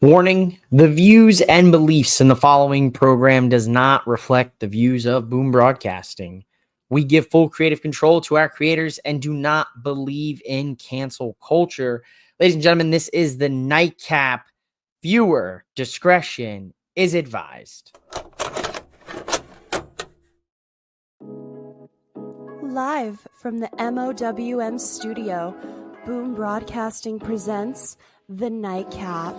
Warning, the views and beliefs in the following program does not reflect the views of Boom Broadcasting. We give full creative control to our creators and do not believe in cancel culture. Ladies and gentlemen, this is the Nightcap. Viewer discretion is advised. Live from the MOWM studio, Boom Broadcasting presents the Nightcap.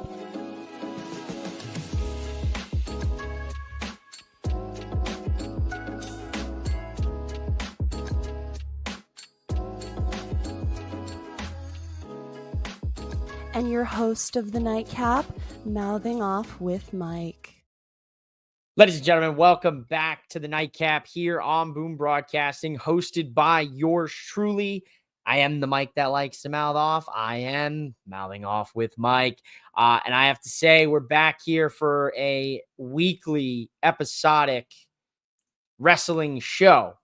And your host of the Nightcap, mouthing off with Mike. Ladies and gentlemen, welcome back to the Nightcap here on Boom Broadcasting, hosted by yours truly. I am the Mike that likes to mouth off. I am mouthing off with Mike. And I have to say, we're back here for a weekly episodic wrestling show.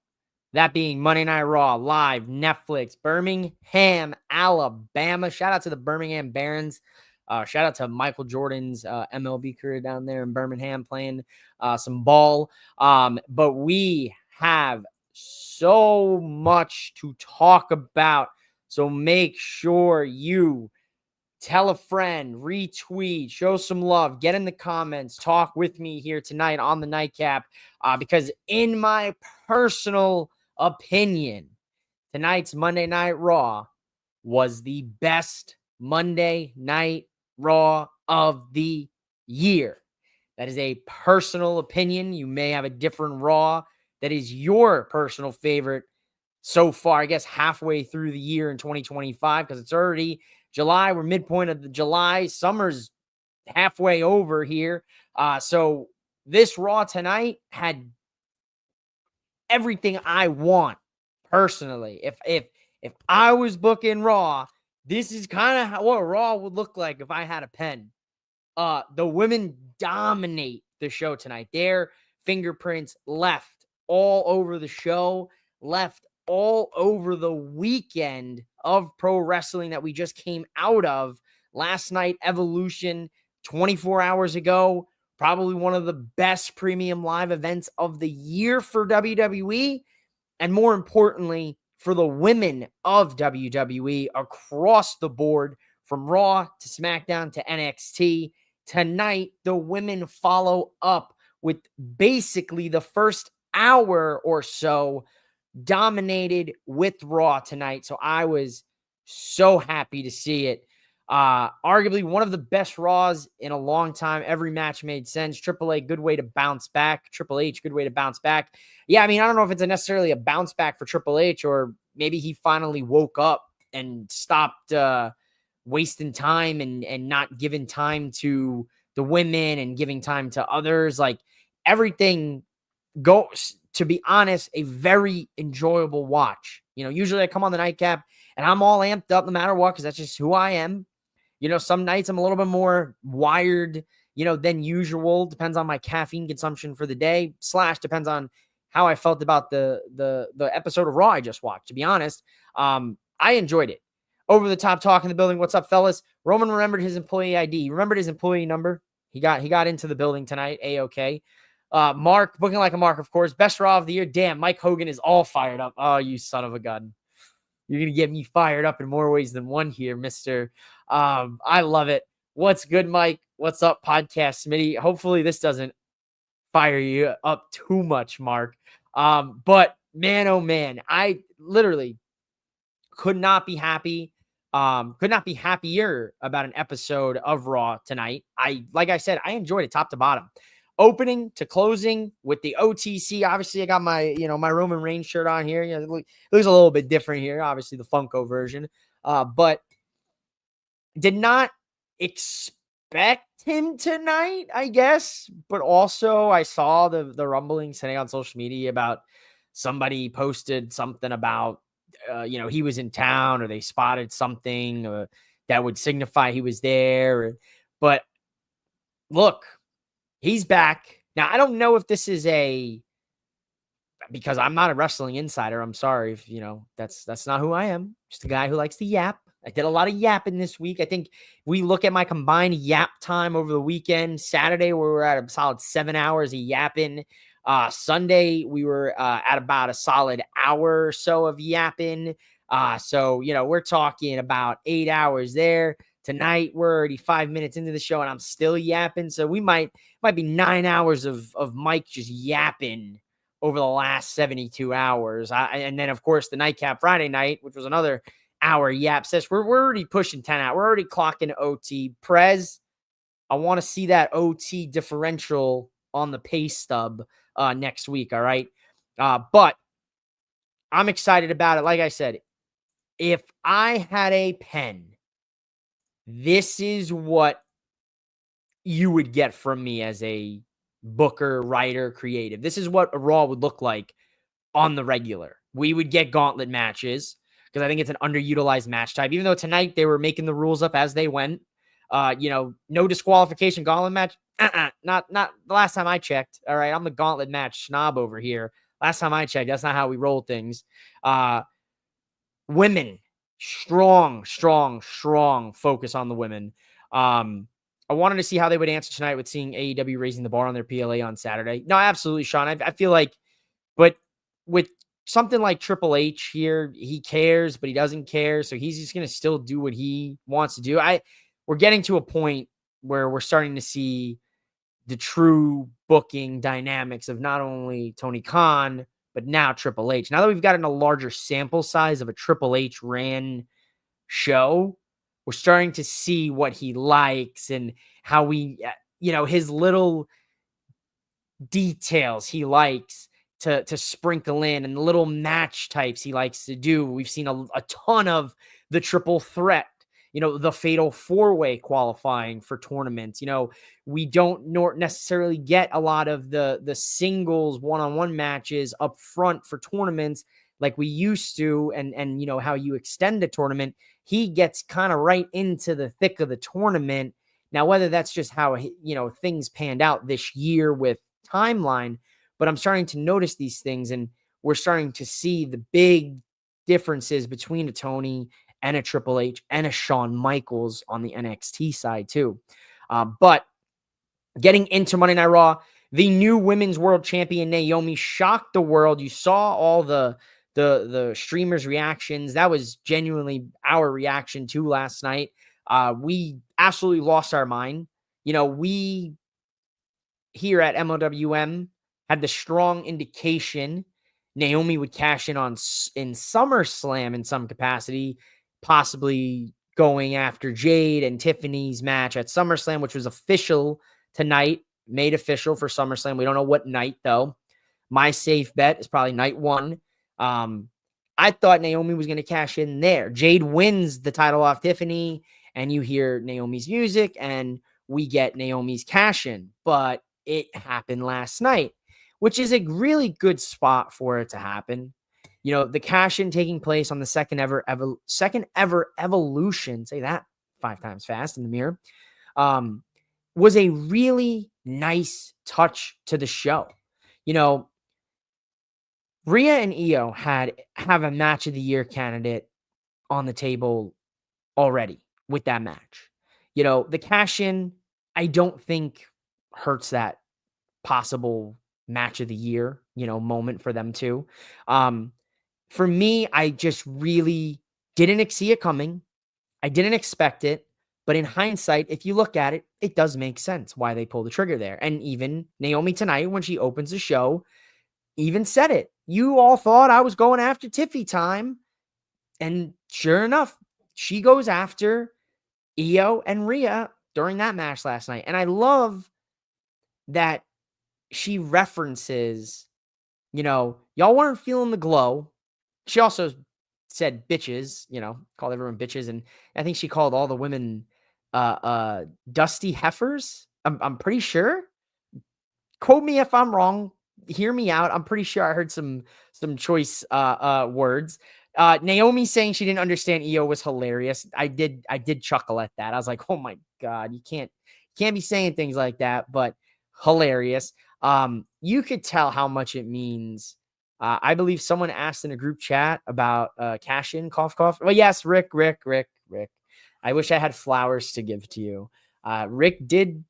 That being Monday Night Raw, live, Netflix, Birmingham, Alabama. Shout out to the Birmingham Barons. Shout out to Michael Jordan's MLB career down there in Birmingham playing some ball. But we have so much to talk about. So make sure you tell a friend, retweet, show some love, get in the comments, talk with me here tonight on the Nightcap. Because in my personal opinion, tonight's Monday Night Raw was the best Monday Night Raw of the year. That is a personal opinion. You may have a different Raw that is your personal favorite so far, I guess, halfway through the year in 2025, because it's already July. We're midpoint of the July. Summer's halfway over here. So this Raw tonight had everything I want personally. If I was booking Raw, this is kind of what Raw would look like if I had a pen. The women dominate the show tonight. Their fingerprints left all over the show, left all over the weekend of pro wrestling that we just came out of. Last night, Evolution, 24 hours ago, probably one of the best premium live events of the year for WWE. And more importantly, for the women of WWE across the board, from Raw to SmackDown to NXT. Tonight, the women follow up with basically the first hour or so dominated with Raw tonight. So I was so happy to see it. Arguably one of the best Raws in a long time. Every match made sense. Triple A, good way to bounce back. Triple H, good way to bounce back. Yeah, I mean, I don't know if it's necessarily a bounce back for Triple H, or maybe he finally woke up and stopped wasting time and not giving time to the women and giving time to others. Like, everything goes, to be honest, a very enjoyable watch. You know, usually I come on the Nightcap and I'm all amped up no matter what, because that's just who I am. You know, some nights I'm a little bit more wired, than usual. Depends on my caffeine consumption for the day, / depends on how I felt about the episode of Raw I just watched. To be honest, I enjoyed it. Over the top talk in the building. What's up, fellas? Roman remembered his employee ID. He remembered his employee number. He got into the building tonight. A-okay. Mark, booking like a Mark, of course. Best Raw of the year. Damn, Mike Hogan is all fired up. Oh, you son of a gun. You're going to get me fired up in more ways than one here, mister. I love it. What's good, Mike? What's up, podcast Smitty? Hopefully this doesn't fire you up too much, Mark. But man, oh man, I literally could not be happy. Could not be happier about an episode of Raw tonight. Like I said, I enjoyed it top to bottom. Opening to closing with the OTC. Obviously, I got my, my Roman Reigns shirt on here. It looks a little bit different here. Obviously, the Funko version. But did not expect him tonight, I guess. But also, I saw the rumblings today on social media about somebody posted something about, he was in town, or they spotted something that would signify he was there. But look, he's back. Now, I don't know if this is because I'm not a wrestling insider. I'm sorry if, that's not who I am. Just a guy who likes to yap, I did a lot of yapping this week. I think we look at my combined yap time over the weekend. Saturday, we were at a solid 7 hours of yapping. Sunday, we were at about a solid hour or so of yapping. So, we're talking about 8 hours there. Tonight, we're already 5 minutes into the show, and I'm still yapping. So we might be 9 hours of Mike just yapping over the last 72 hours. And then, of course, the nightcap Friday night, which was another hour yap session. We're already pushing 10 out. We're already clocking OT. Prez, I want to see that OT differential on the pay stub next week. All right. But I'm excited about it. Like I said, if I had a pen, this is what you would get from me as a booker, writer, creative. This is what a Raw would look like on the regular. We would get gauntlet matches because I think it's an underutilized match type. Even though tonight they were making the rules up as they went. No disqualification gauntlet match. Not the last time I checked. All right, I'm the gauntlet match snob over here. Last time I checked, that's not how we roll things. Women, strong focus on the women. I wanted to see how they would answer tonight with seeing AEW raising the bar on their PLA on Saturday. No, absolutely, Sean. I feel like, but with something like Triple H here, he cares, but he doesn't care. So he's just going to still do what he wants to do. We're getting to a point where we're starting to see the true booking dynamics of not only Tony Khan, but now Triple H. Now that we've gotten a larger sample size of a Triple H ran show, we're starting to see what he likes and how we, his little details he likes to sprinkle in and the little match types he likes to do. We've seen a ton of the triple threat, the fatal four-way qualifying for tournaments. We don't necessarily get a lot of the singles one-on-one matches up front for tournaments like we used to. And how you extend the tournament, he gets kind of right into the thick of the tournament. Now, whether that's just how, things panned out this year with timeline, but I'm starting to notice these things, and we're starting to see the big differences between a Tony and a Triple H and a Shawn Michaels on the NXT side too. But getting into Monday Night Raw, the new women's world champion Naomi shocked the world. You saw all the streamers' reactions. That was genuinely our reaction to last night. We absolutely lost our mind. We here at MOWM had the strong indication Naomi would cash in in SummerSlam in some capacity, possibly going after Jade and Tiffany's match at SummerSlam, which was official tonight, made official for SummerSlam. We don't know what night, though. My safe bet is probably night one. I thought Naomi was going to cash in there. Jade wins the title off Tiffany, and you hear Naomi's music, and we get Naomi's cash in. But it happened last night, which is a really good spot for it to happen. The cash in taking place on the second ever Evolution, say that 5 times fast in the mirror, was a really nice touch to the show. Rhea and Io have a match of the year candidate on the table already with that match. The cash in, I don't think hurts that possible match of the year, moment for them too. For me, I just really didn't see it coming. I didn't expect it. But in hindsight, if you look at it, it does make sense why they pulled the trigger there. And even Naomi tonight, when she opens the show, even said it. You all thought I was going after Tiffy time. And sure enough, she goes after Io and Rhea during that match last night. And I love that she references, y'all weren't feeling the glow. She also said bitches, called everyone bitches. And I think she called all the women dusty heifers. I'm pretty sure. Quote me if I'm wrong. Hear me out. I'm pretty sure I heard some choice words. Naomi saying she didn't understand Io was hilarious. I did chuckle at that. I was like, oh my God, you can't be saying things like that, but hilarious. You could tell how much it means I believe someone asked in a group chat about cash in, cough, cough. Well, yes, Rick. I wish I had flowers to give to you. Rick did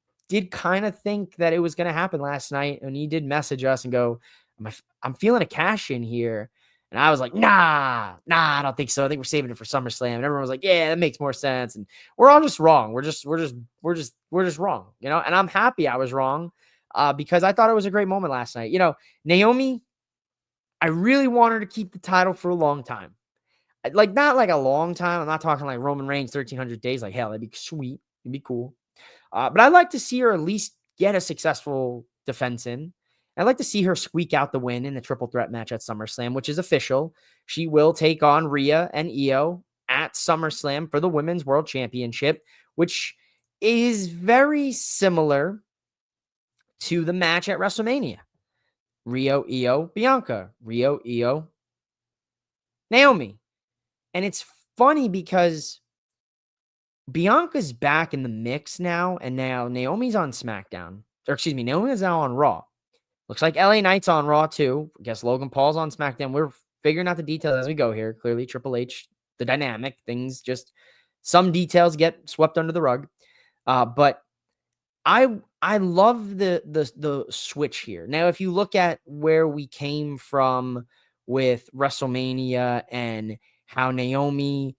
kind of think that it was going to happen last night, and he did message us and go, I'm feeling a cash in here. And I was like, nah, I don't think so. I think we're saving it for SummerSlam. And everyone was like, yeah, that makes more sense. And we're all just wrong. We're just wrong, you know? And I'm happy I was wrong because I thought it was a great moment last night. You know, Naomi, I really want her to keep the title for a long time. Like, not like a long time. I'm not talking like Roman Reigns, 1,300 days. Like, hell, that'd be sweet. It'd be cool. But I'd like to see her at least get a successful defense in. I'd like to see her squeak out the win in the triple threat match at SummerSlam, which is official. She will take on Rhea and Io at SummerSlam for the Women's World Championship, which is very similar to the match at WrestleMania. Rio, Io, Bianca. Rio, Io, Naomi. And it's funny because Bianca's back in the mix now, and now Naomi's on SmackDown. Or excuse me, Naomi is now on Raw. Looks like LA Knight's on Raw too. I guess Logan Paul's on SmackDown. We're figuring out the details as we go here. Clearly, Triple H, the dynamic, things just some details get swept under the rug. But I love the switch here. Now, if you look at where we came from with WrestleMania and how Naomi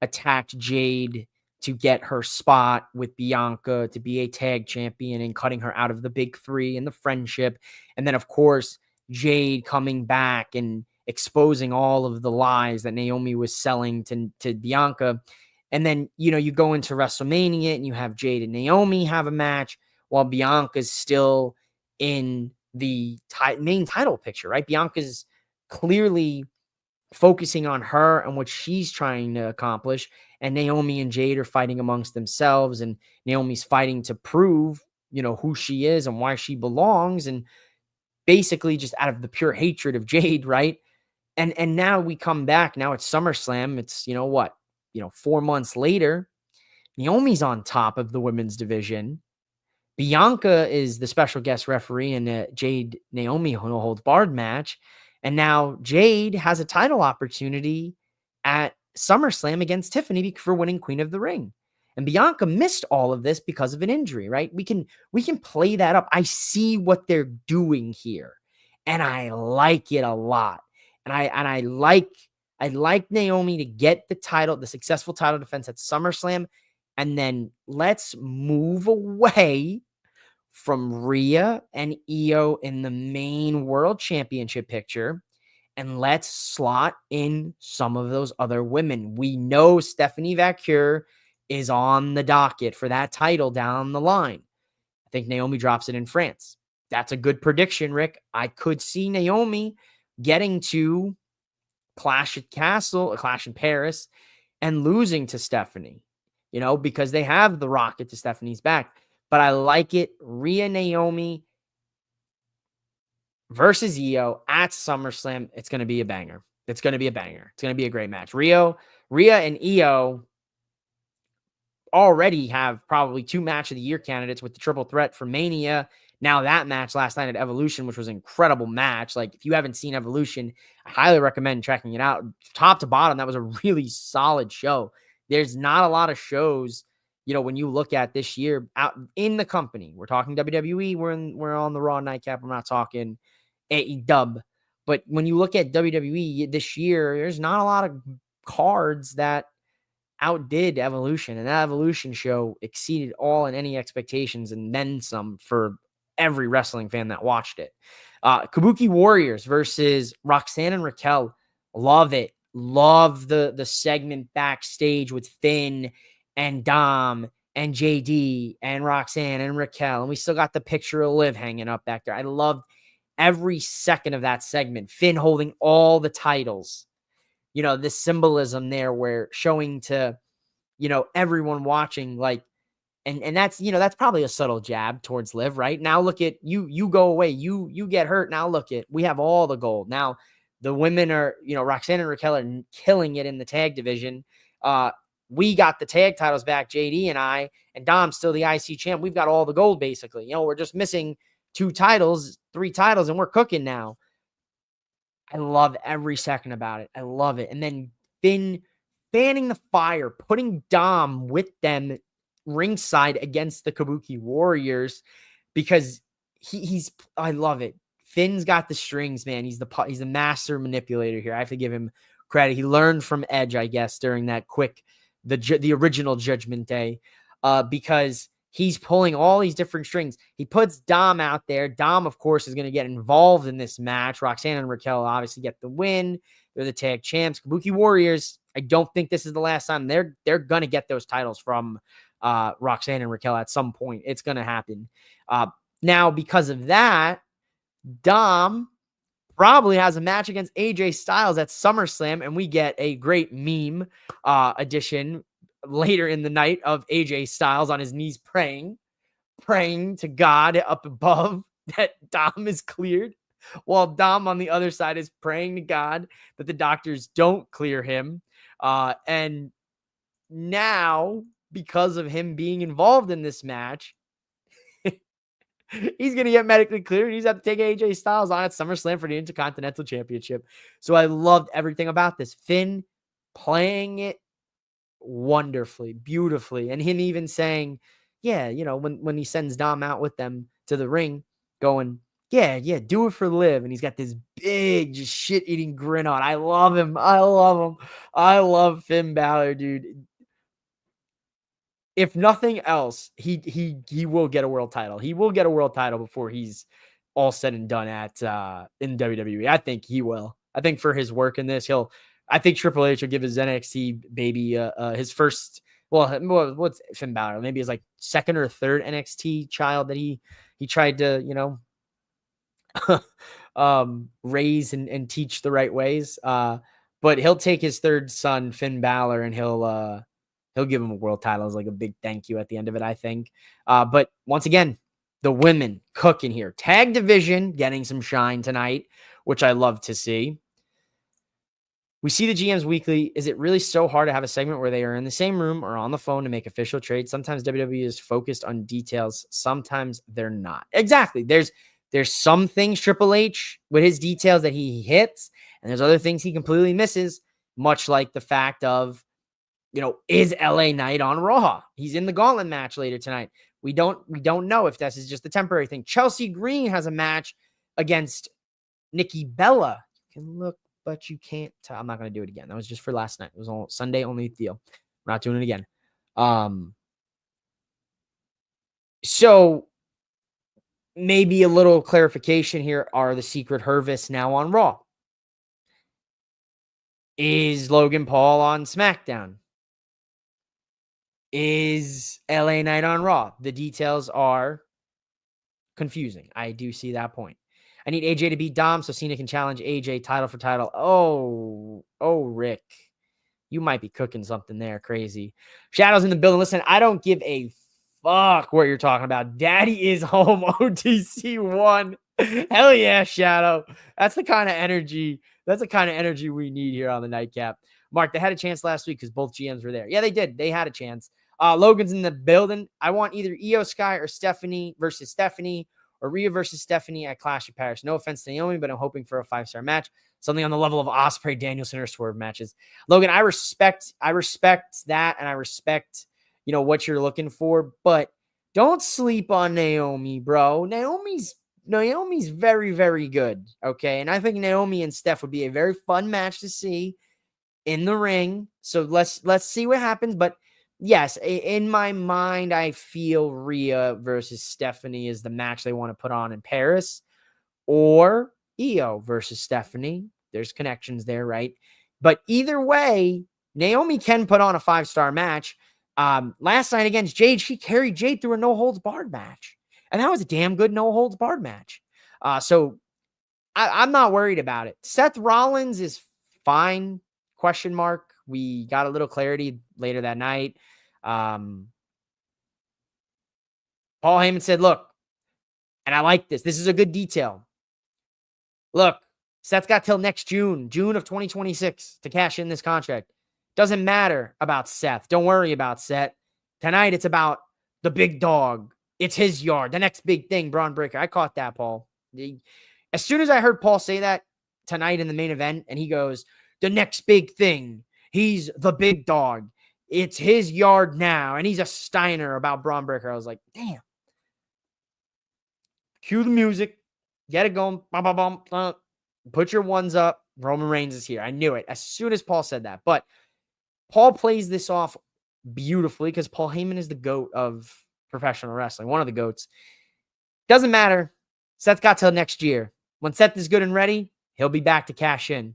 attacked Jade to get her spot with Bianca to be a tag champion and cutting her out of the big three and the friendship. And then, of course, Jade coming back and exposing all of the lies that Naomi was selling to Bianca. And then, you know, you go into WrestleMania and you have Jade and Naomi have a match while Bianca's still in the main title picture, right? Bianca's clearly focusing on her and what she's trying to accomplish. And Naomi and Jade are fighting amongst themselves, and Naomi's fighting to prove, you know, who she is and why she belongs. And basically just out of the pure hatred of Jade, right? And now we come back. Now it's SummerSlam. It's, 4 months later. Naomi's on top of the women's division. Bianca is the special guest referee in a Jade Naomi no holds barred match. And now Jade has a title opportunity at SummerSlam against Tiffany for winning Queen of the Ring. And Bianca missed all of this because of an injury, right? We can play that up. I see what they're doing here, and I like it a lot. And I like Naomi to get the title, the successful title defense at SummerSlam, and then let's move away from Rhea and Io in the main world championship picture, and let's slot in some of those other women. We know Stephanie Vaquer is on the docket for that title down the line. I think Naomi drops it in France. That's a good prediction, Rick. I could see Naomi getting to Clash at Castle, a Clash in Paris, and losing to Stephanie, because they have the rocket to Stephanie's back. But I like it. Rhea Naomi versus Io at SummerSlam. It's going to be a banger. It's going to be a great match. Rhea and Io already have probably 2 match of the year candidates with the triple threat for Mania. Now that match last night at Evolution, which was an incredible match. Like, if you haven't seen Evolution, I highly recommend checking it out. Top to bottom, that was a really solid show. There's not a lot of shows, when you look at this year out in the company. We're talking WWE. We're on the Raw Nightcap. I'm not talking AEW. But when you look at WWE this year, there's not a lot of cards that outdid Evolution, and that Evolution show exceeded all and any expectations and then some for every wrestling fan that watched it. Kabuki Warriors versus Roxanne and Raquel. Love it. Love the segment backstage with Finn and Dom and JD and Roxanne and Raquel. And we still got the picture of Liv hanging up back there. I loved every second of that segment. Finn holding all the titles. The symbolism there where showing to, everyone watching, like, and that's, that's probably a subtle jab towards Liv, right? Now look at you go away. You get hurt. Now look at, we have all the gold. Now the women are, Roxanne and Raquel are killing it in the tag division. We got the tag titles back, JD and I, and Dom's still the IC champ. We've got all the gold, basically. We're just missing 2 titles, 3 titles, and we're cooking now. I love every second about it. I love it. And then Finn fanning the fire, putting Dom with them ringside against the Kabuki Warriors because I love it. Finn's got the strings, man. He's the master manipulator here. I have to give him credit. He learned from Edge, I guess, during that the original Judgment Day, because he's pulling all these different strings. He puts Dom out there. Dom, of course, is going to get involved in this match. Roxanne and Raquel obviously get the win. They're the tag champs. Kabuki Warriors, I don't think this is the last time. They're going to get those titles from Roxanne and Raquel at some point. It's going to happen. Now, because of that, Dom probably has a match against AJ Styles at SummerSlam, and we get a great meme edition later in the night of AJ Styles on his knees praying to God up above that Dom is cleared, while Dom on the other side is praying to God that the doctors don't clear him. And now, because of him being involved in this match, he's going to get medically cleared. He's have to take AJ Styles on at SummerSlam for the Intercontinental Championship. So I loved everything about this. Finn playing it wonderfully, beautifully. And him even saying, yeah, when he sends Dom out with them to the ring, going, yeah, do it for Liv. And he's got this big, just shit-eating grin on. I love him. I love Finn Balor, dude. If nothing else, he will get a world title. He will get a world title before he's all said and done in WWE. I think he will. I think for his work in this, I think Triple H will give his NXT baby his first. Well, what's Finn Balor? Maybe his like second or third NXT child that he tried to raise and teach the right ways. But he'll take his third son, Finn Balor, and he'll give him a world title as like a big thank you at the end of it, I think. But once again, the women cooking here. Tag division getting some shine tonight, which I love to see. We see the GMs weekly. Is it really so hard to have a segment where they are in the same room or on the phone to make official trades? Sometimes WWE is focused on details. Sometimes they're not. Exactly. There's some things Triple H with his details that he hits, and there's other things he completely misses, much like the fact of, is LA Knight on Raw? He's in the gauntlet match later tonight. We don't know if this is just a temporary thing. Chelsea Green has a match against Nikki Bella. You can look, but you can't tell. I'm not going to do it again. That was just for last night. It was all Sunday only deal. We're not doing it again. So maybe a little clarification here. Are the Secret Hervis now on Raw? Is Logan Paul on SmackDown? Is LA Knight on Raw? The details are confusing. I do see that point. I need AJ to beat Dom so Cena can challenge AJ title for title. Oh, Rick. You might be cooking something there. Crazy. Shadow's in the building. Listen, I don't give a fuck what you're talking about. Daddy is home. OTC1. Hell yeah, Shadow. That's the kind of energy. That's the kind of energy we need here on the Nightcap. Mark, they had a chance last week because both GMs were there. Yeah, they did. They had a chance. Logan's in the building. I want either Io Sky or Stephanie versus Stephanie, or Rhea versus Stephanie at Clash of Paris. No offense to Naomi, but I'm hoping for a 5-star match. Something on the level of Ospreay, Danielson, or Swerve matches. Logan, I respect that, and I respect, what you're looking for, but don't sleep on Naomi, bro. Naomi's very, very good, okay? And I think Naomi and Steph would be a very fun match to see in the ring. So let's see what happens. But yes, in my mind, I feel Rhea versus Stephanie is the match they want to put on in Paris, or Io versus Stephanie. There's connections there, right? But either way, Naomi can put on a 5-star match. Last night against Jade, she carried Jade through a no-holds-barred match. And that was a damn good no-holds-barred match. So I'm not worried about it. Seth Rollins is fine, ? We got a little clarity later that night. Paul Heyman said, look, and I like this. This is a good detail. Look, Seth's got till next June of 2026 to cash in this contract. Doesn't matter about Seth. Don't worry about Seth. Tonight, it's about the big dog. It's his yard. The next big thing, Braun Breaker. I caught that, Paul. As soon as I heard Paul say that, tonight in the main event, and he goes, the next big thing. He's the big dog. It's his yard now, and he's a Steiner about Braun Breaker. I was like, damn. Cue the music. Get it going. Put your ones up. Roman Reigns is here. I knew it as soon as Paul said that. But Paul plays this off beautifully because Paul Heyman is the GOAT of professional wrestling, one of the GOATs. Doesn't matter. Seth got till next year. When Seth is good and ready, he'll be back to cash in.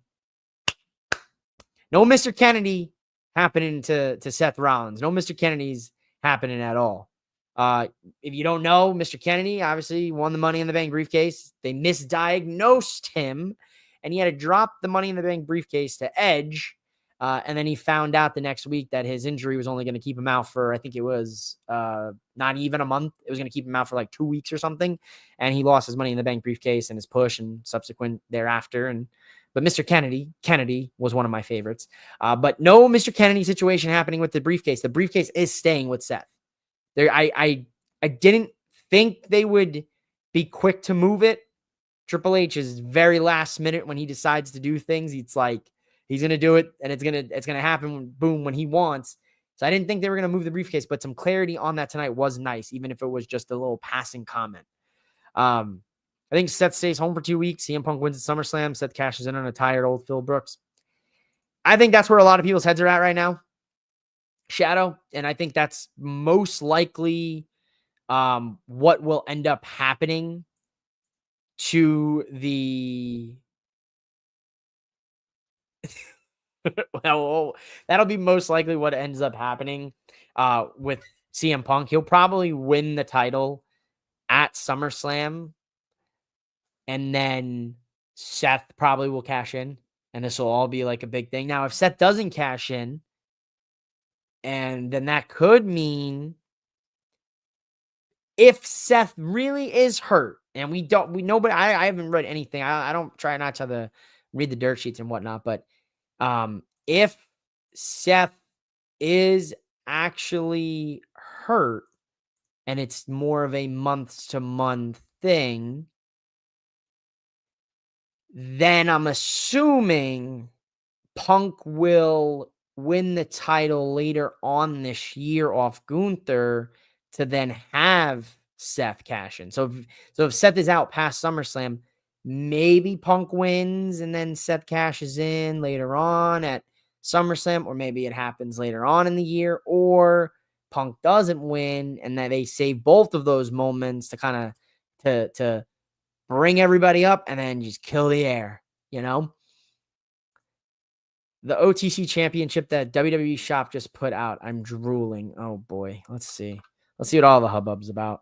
No Mr. Kennedy happening to Seth Rollins. No Mr. Kennedy's happening at all. If you don't know, Mr. Kennedy obviously won the Money in the Bank briefcase. They misdiagnosed him, and he had to drop the Money in the Bank briefcase to Edge. And then he found out the next week that his injury was only going to keep him out for, I think it was not even a month. It was going to keep him out for like 2 weeks or something. And he lost his Money in the Bank briefcase and his push and subsequent thereafter. But Mr. Kennedy was one of my favorites. But no Mr. Kennedy situation happening with the briefcase. The briefcase is staying with Seth. I didn't think they would be quick to move it. Triple H is very last minute when he decides to do things. It's like he's gonna do it, and it's gonna happen. Boom, when he wants. So I didn't think they were gonna move the briefcase, but some clarity on that tonight was nice, even if it was just a little passing comment. I think Seth stays home for 2 weeks. CM Punk wins at SummerSlam. Seth cashes in on a tired old Phil Brooks. I think that's where a lot of people's heads are at right now. Shadow, and I think that's most likely what will end up happening to the well, that'll be most likely what ends up happening with CM Punk. He'll probably win the title at SummerSlam, and then Seth probably will cash in, and this will all be like a big thing. Now, if Seth doesn't cash in, and then that could mean if Seth really is hurt, and we know, but I haven't read anything. I don't try not to read the dirt sheets and whatnot, but if Seth is actually hurt and it's more of a month-to-month thing, then I'm assuming Punk will win the title later on this year off Gunther to then have Seth cash in. So if Seth is out past SummerSlam, maybe Punk wins and then Seth cashes in later on at SummerSlam, or maybe it happens later on in the year, or Punk doesn't win and then they save both of those moments to kind of to bring everybody up and then just kill the air, you know? The OTC championship that WWE Shop just put out. I'm drooling. Oh boy. Let's see. Let's see what all the hubbub's about.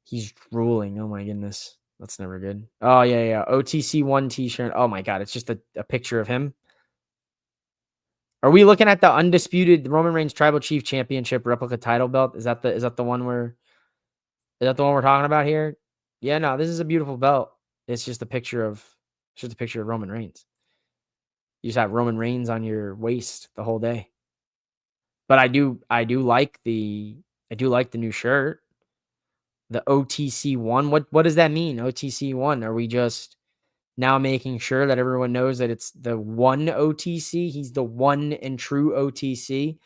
He's drooling. Oh my goodness. That's never good. Oh yeah. OTC 1 t-shirt. Oh my God. It's just a picture of him. Are we looking at the undisputed Roman Reigns Tribal Chief Championship replica title belt? Is that the one we're talking about here? Yeah, no, this is a beautiful belt. It's just a picture of Roman Reigns. You just have Roman Reigns on your waist the whole day. But I do like the new shirt. The OTC 1. What does that mean? OTC 1. Are we just now making sure that everyone knows that it's the one OTC? He's the one and true OTC.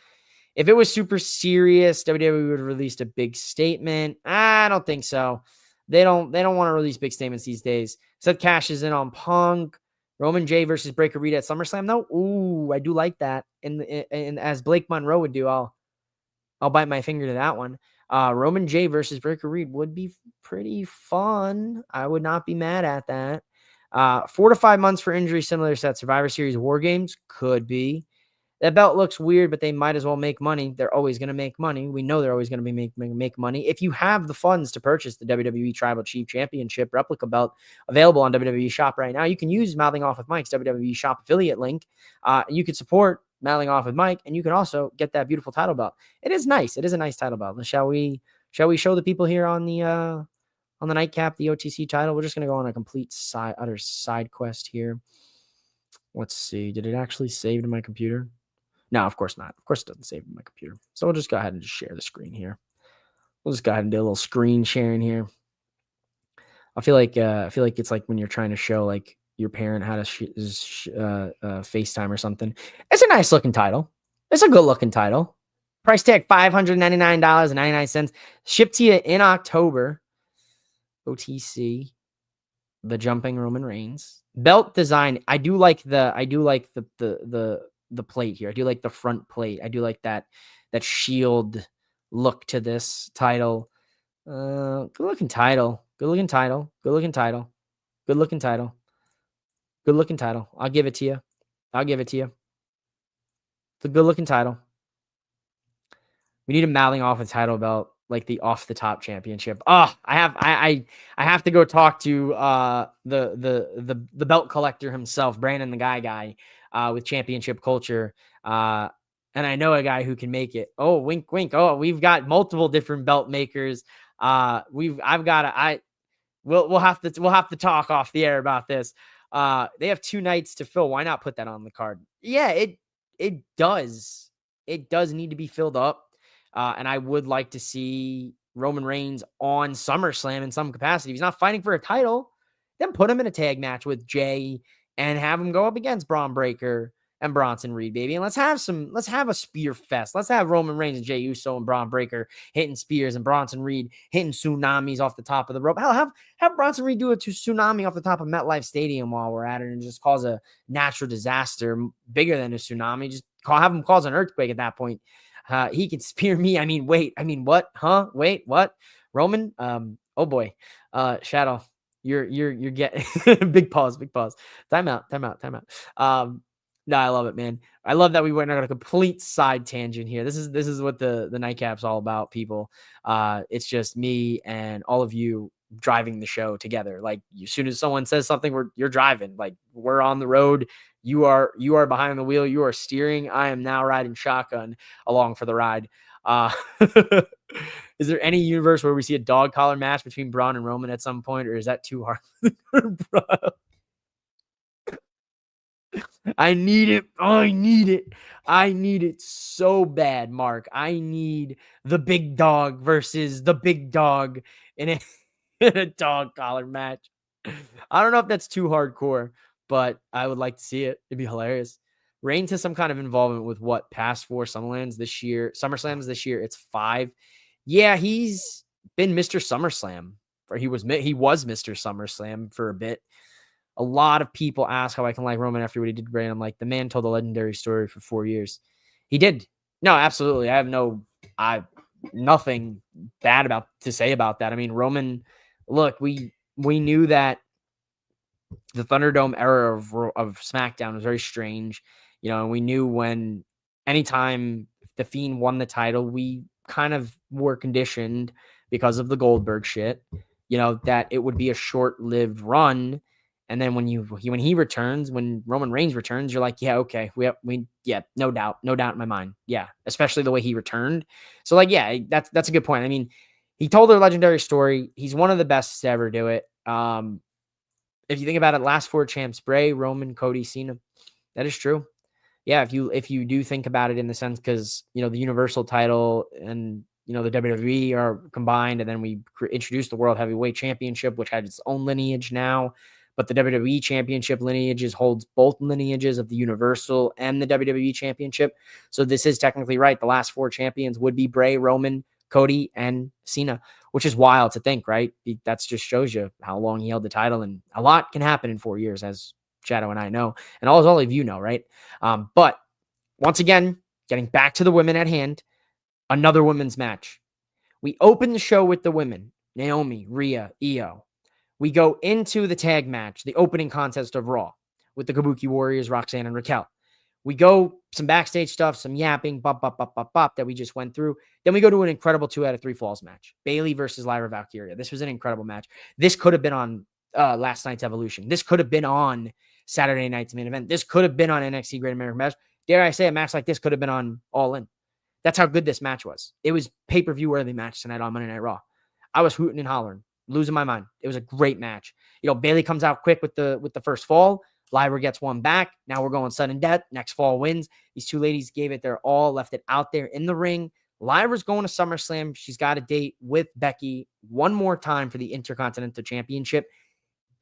If it was super serious, WWE would have released a big statement. I don't think so. They don't want to release big statements these days. Seth cashes in on Punk. Roman J versus Breaker Reed at SummerSlam, though. Ooh, I do like that. And as Blake Monroe would do, I'll bite my finger to that one. Roman J versus Breaker Reed would be pretty fun. I would not be mad at that. 4 to 5 months for injury, similar to that Survivor Series War Games. Could be. That belt looks weird, but they might as well make money. They're always going to make money. We know they're always going to be make money. If you have the funds to purchase the WWE Tribal Chief Championship replica belt available on WWE Shop right now, you can use Mouthing Off with Mike's WWE Shop affiliate link. You can support Mouthing Off with Mike, and you can also get that beautiful title belt. It is nice. It is a nice title belt. Shall we show the people here on the nightcap the OTC title? We're just going to go on a complete utter side quest here. Let's see. Did it actually save to my computer? No, of course not. Of course it doesn't save in my computer. So we'll just go ahead and just share the screen here. We'll just go ahead and do a little screen sharing here. I feel like it's like when you're trying to show like your parent had a FaceTime or something. It's a nice looking title. It's a good looking title. Price tag $599.99. Shipped to you in October. OTC. The jumping Roman Reigns. Belt design. I do like the plate here. I do like the front plate. I do like that shield look to this title. Good looking title. Good looking title. Good looking title. Good looking title. Good looking title. I'll give it to you. I'll give it to you. It's a good looking title. We need a mouthing off a title belt, like the off the top championship. Oh, I have to go talk to the belt collector himself, Brandon the guy with championship culture. And I know a guy who can make it. Oh, wink, wink. Oh, we've got multiple different belt makers. We'll have to talk off the air about this. They have 2 nights to fill. Why not put that on the card? Yeah, it does. It does need to be filled up. And I would like to see Roman Reigns on SummerSlam in some capacity. If he's not fighting for a title, then put him in a tag match with Jay and have him go up against Braun Breaker and Bronson Reed, baby. And let's have a spear fest. Let's have Roman Reigns and Jey Uso and Braun Breaker hitting spears and Bronson Reed hitting tsunamis off the top of the rope. Hell, have Bronson Reed do a tsunami off the top of MetLife Stadium while we're at it and just cause a natural disaster bigger than a tsunami. Just have him cause an earthquake at that point. He can spear me. What? Huh? Wait, what? Roman? Oh boy. Shadow, you're getting big pause. Time out. No, I love it, man. I love that we went on a complete side tangent here. This is what the nightcap's all about, people. It's just me and all of you driving the show together. Like, as soon as someone says something, you're driving. Like, we're on the road. You are behind the wheel. You are steering. I am now riding shotgun along for the ride. Is there any universe where we see a dog collar match between Braun and Roman at some point, or is that too hard? I need it. I need it so bad, Mark. I need the big dog versus the big dog in a, in a dog collar match. I don't know if that's too hardcore, but I would like to see it. It'd be hilarious. Reigns has some kind of involvement with what, past 4 SummerSlams this year. It's 5. Yeah, he's been Mr. SummerSlam. Or he was Mr. SummerSlam for a bit. A lot of people ask how I can like Roman after what he did to Bray. I'm like, the man told a legendary story for 4 years. He did. No, absolutely. I have nothing bad to say about that. I mean, Roman, look, we knew that the Thunderdome era of SmackDown was very strange. And we knew anytime the Fiend won the title, we kind of were conditioned because of the Goldberg shit, that it would be a short-lived run. And then when Roman Reigns returns, you're like, yeah, okay, no doubt in my mind. Yeah. Especially the way he returned. So like, yeah, that's a good point. I mean, he told a legendary story. He's one of the best to ever do it. If you think about it, last 4 champs, Bray, Roman, Cody, Cena, that is true. Yeah. If you do think about it in the sense, cause the Universal title and, the WWE are combined, and then we introduced the World Heavyweight Championship, which had its own lineage now. But the WWE Championship lineages holds both lineages of the Universal and the WWE Championship. So this is technically right. The last 4 champions would be Bray, Roman, Cody, and Cena, which is wild to think, right? That just shows you how long he held the title, and a lot can happen in 4 years, as Shadow and I know, and all of you know, right? But once again, getting back to the women at hand, another women's match. We open the show with the women, Naomi, Rhea, Io. We go into the tag match, the opening contest of Raw, with the Kabuki Warriors, Roxanne and Raquel. We go some backstage stuff, some yapping, bop that we just went through. Then we go to an incredible 2 out of 3 falls match. Bayley versus Lyra Valkyria. This was an incredible match. This could have been on last night's Evolution. This could have been on Saturday night's main event. This could have been on NXT Great American Bash. Dare I say, a match like this could have been on All In. That's how good this match was. It was pay-per-view worthy match tonight on Monday Night Raw. I was hooting and hollering, losing my mind. It was a great match. Bayley comes out quick with the first fall. Lyra gets one back. Now we're going sudden death. Next fall wins. These 2 ladies gave it their all, left it out there in the ring. Lyra's going to SummerSlam. She's got a date with Becky one more time for the Intercontinental Championship.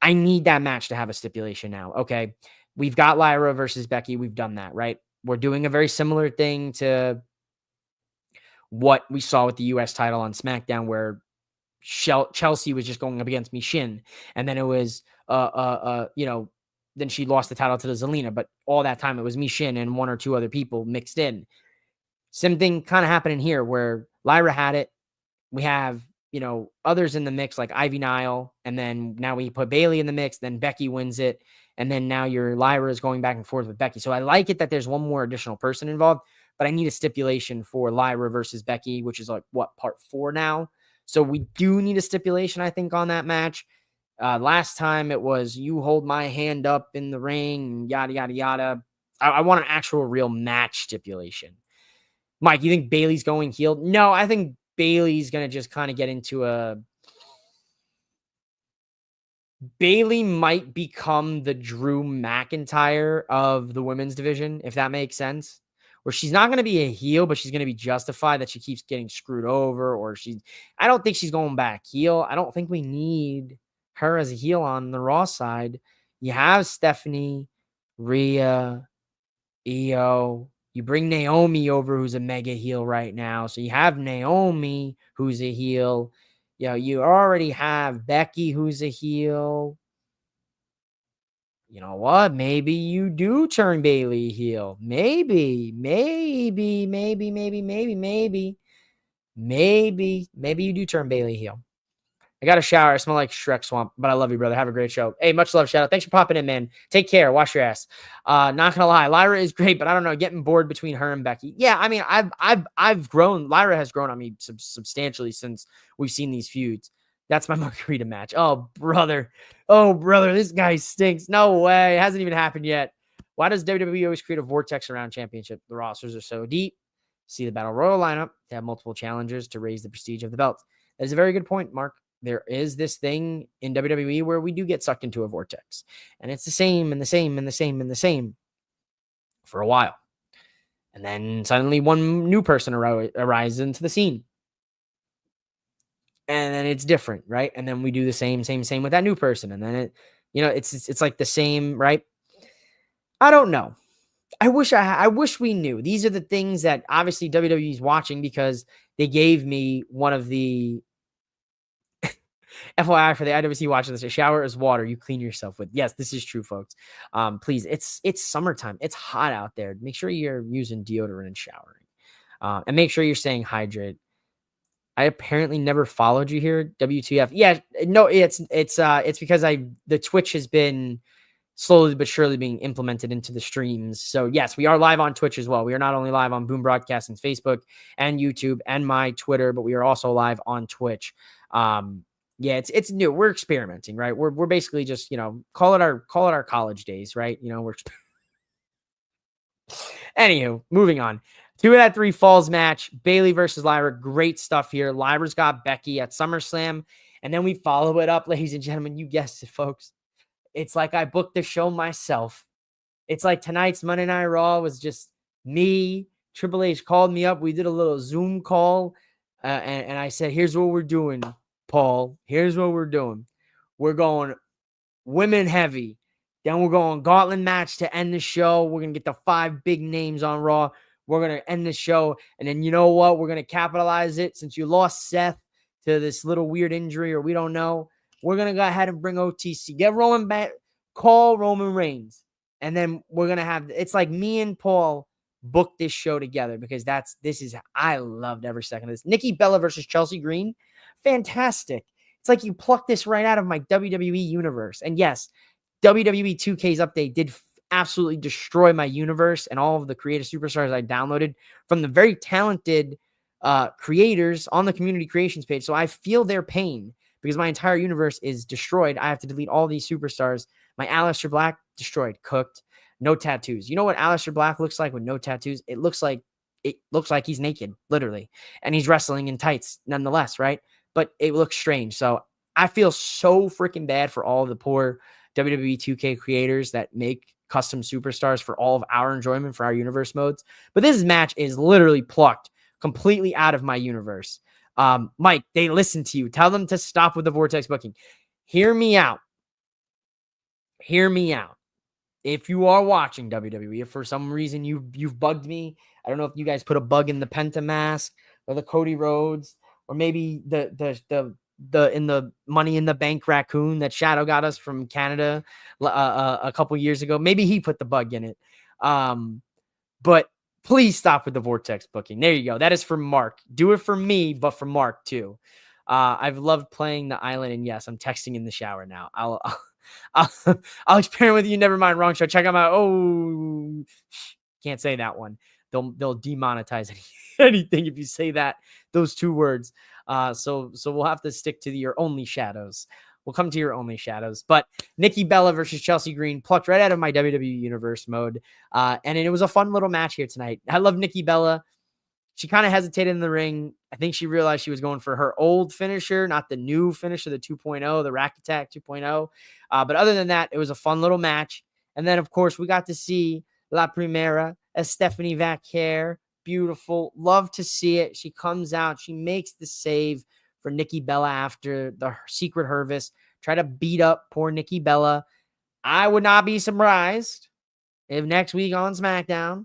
I need that match to have a stipulation now. Okay. We've got Lyra versus Becky. We've done that, right? We're doing a very similar thing to what we saw with the US title on SmackDown, where Chelsea was just going up against Michin. And then it was, then she lost the title to the Zelina. But all that time it was Michin and one or two other people mixed in. Same thing kind of happening here where Lyra had it. We have, others in the mix like Ivy Nile. And then now we put Bailey in the mix. Then Becky wins it. And then now your Lyra is going back and forth with Becky. So I like it that there's one more additional person involved, but I need a stipulation for Lyra versus Becky, which is like part 4 now. So we do need a stipulation, I think, on that match. Last time it was you hold my hand up in the ring, yada, yada, yada. I want an actual real match stipulation. Mike, you think Bailey's going heel? No, I think Bailey's going to just kind of get into a... Bailey might become the Drew McIntyre of the women's division, if that makes sense. Where she's not going to be a heel, but she's going to be justified that she keeps getting screwed over, or I don't think she's going back heel. I don't think we need her as a heel on the Raw side. You have Stephanie, Rhea, Io. You bring Naomi over, who's a mega heel right now. So you have Naomi, who's a heel. You already have Becky, who's a heel. You know what? Maybe you do turn Bailey heel. Maybe you do turn Bailey heel. I got a shower. I smell like Shrek Swamp, but I love you, brother. Have a great show. Hey, much love, shout out. Thanks for popping in, man. Take care. Wash your ass. Not gonna lie, Lyra is great, but I don't know, getting bored between her and Becky. Yeah, I mean, I've grown. Lyra has grown on me substantially since we've seen these feuds. That's my Margarita match. Oh, brother. This guy stinks. No way. It hasn't even happened yet. Why does WWE always create a vortex around championship? The rosters are so deep. See the Battle Royal lineup. They have multiple challengers to raise the prestige of the belt. That is a very good point, Mark. There is this thing in WWE where we do get sucked into a vortex. And it's the same and the same and the same and the same for a while. And then suddenly one new person arises into the scene. And then it's different, right? And then we do the same with that new person. And then it's like the same, right? I don't know. I wish we knew. These are the things that obviously WWE is watching because they gave me one of the FYI for the IWC watching this. A shower is water you clean yourself with. Yes, this is true, folks. Please, it's summertime. It's hot out there. Make sure you're using deodorant and showering. And make sure you're staying hydrated. I apparently never followed you here, WTF. Yeah, no, it's because the Twitch has been slowly but surely being implemented into the streams. So yes, we are live on Twitch as well. We are not only live on Boom Broadcast and Facebook and YouTube and my Twitter, but we are also live on Twitch. Yeah, it's new. We're experimenting, right? We're basically just, call it our college days, right? Anywho, moving on. 2 out of 3 falls match. Bailey versus Lyra. Great stuff here. Lyra's got Becky at SummerSlam. And then we follow it up, ladies and gentlemen. You guessed it, folks. It's like I booked the show myself. It's like tonight's Monday Night Raw was just me. Triple H called me up. We did a little Zoom call. And I said, here's what we're doing, Paul. Here's what we're doing. We're going women heavy. Then we're going gauntlet match to end the show. We're going to get the 5 big names on Raw. We're going to end the show. And then you know what? We're going to capitalize it. Since you lost Seth to this little weird injury or we don't know, we're going to go ahead and bring OTC. Get Roman back. Call Roman Reigns. And then we're going to have, it's like me and Paul booked this show together because I loved every second of this. Nikki Bella versus Chelsea Green. Fantastic. It's like you plucked this right out of my WWE universe. And yes, WWE 2K's update did absolutely destroy my universe and all of the creative superstars I downloaded from the very talented creators on the community creations page. So I feel their pain because my entire universe is destroyed. I have to delete all these superstars. My Aleister Black, destroyed, cooked, no tattoos. You know what Aleister Black looks like with no tattoos? It looks like he's naked, literally. And he's wrestling in tights nonetheless, right? But it looks strange. So I feel so freaking bad for all of the poor WWE 2K creators that make custom superstars for all of our enjoyment for our universe modes. But this match is literally plucked completely out of my universe. Mike, they listen to you. Tell them to stop with the vortex booking. Hear me out. hear me out. If you are watching WWE, if for some reason you've bugged me, I don't know if you guys put a bug in the Penta mask or the Cody Rhodes, or maybe the in the Money in the Bank raccoon that Shadow got us from Canada a couple years ago. Maybe he put the bug in it. But please stop with the Vortex booking. There you go. That is for Mark. Do it for me, but for Mark too. I've loved playing the island, and yes, I'm texting in the shower now. I'll, I'll experiment with you. Never mind. Wrong show. Check them out. Oh, can't say that one. They'll demonetize anything if you say those two words. So we'll have to stick to your only shadows. We'll come to your only shadows. But Nikki Bella versus Chelsea Green plucked right out of my WWE Universe mode. And it was a fun little match here tonight. I love Nikki Bella. She kind of hesitated in the ring. I think she realized she was going for her old finisher, not the new finisher, the 2.0, the Rack Attack 2.0. But other than that, it was a fun little match. And then, of course, we got to see La Primera, Stephanie Vaquer. Beautiful. Love to see it. She comes out. She makes the save for Nikki Bella after the Secret Hervis. Try to beat up poor Nikki Bella. I would not be surprised if next week on SmackDown,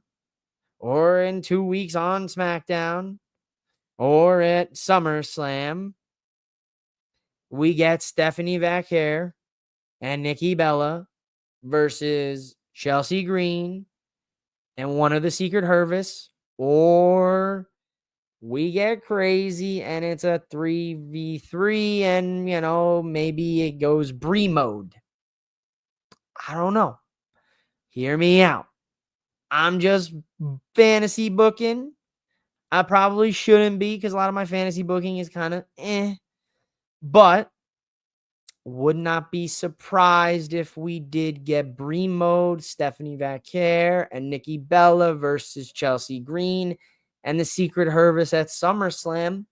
or in 2 weeks on SmackDown, or at SummerSlam, we get Stephanie Vaquer and Nikki Bella versus Chelsea Green and one of the Secret Hervis, or we get crazy and it's a 3v3 and, maybe it goes Brie mode. I don't know. Hear me out. I'm just fantasy booking. I probably shouldn't be because a lot of my fantasy booking is kind of but would not be surprised if we did get Brie mode, Stephanie Vaquer, and Nikki Bella versus Chelsea Green and the Secret Hervis at SummerSlam.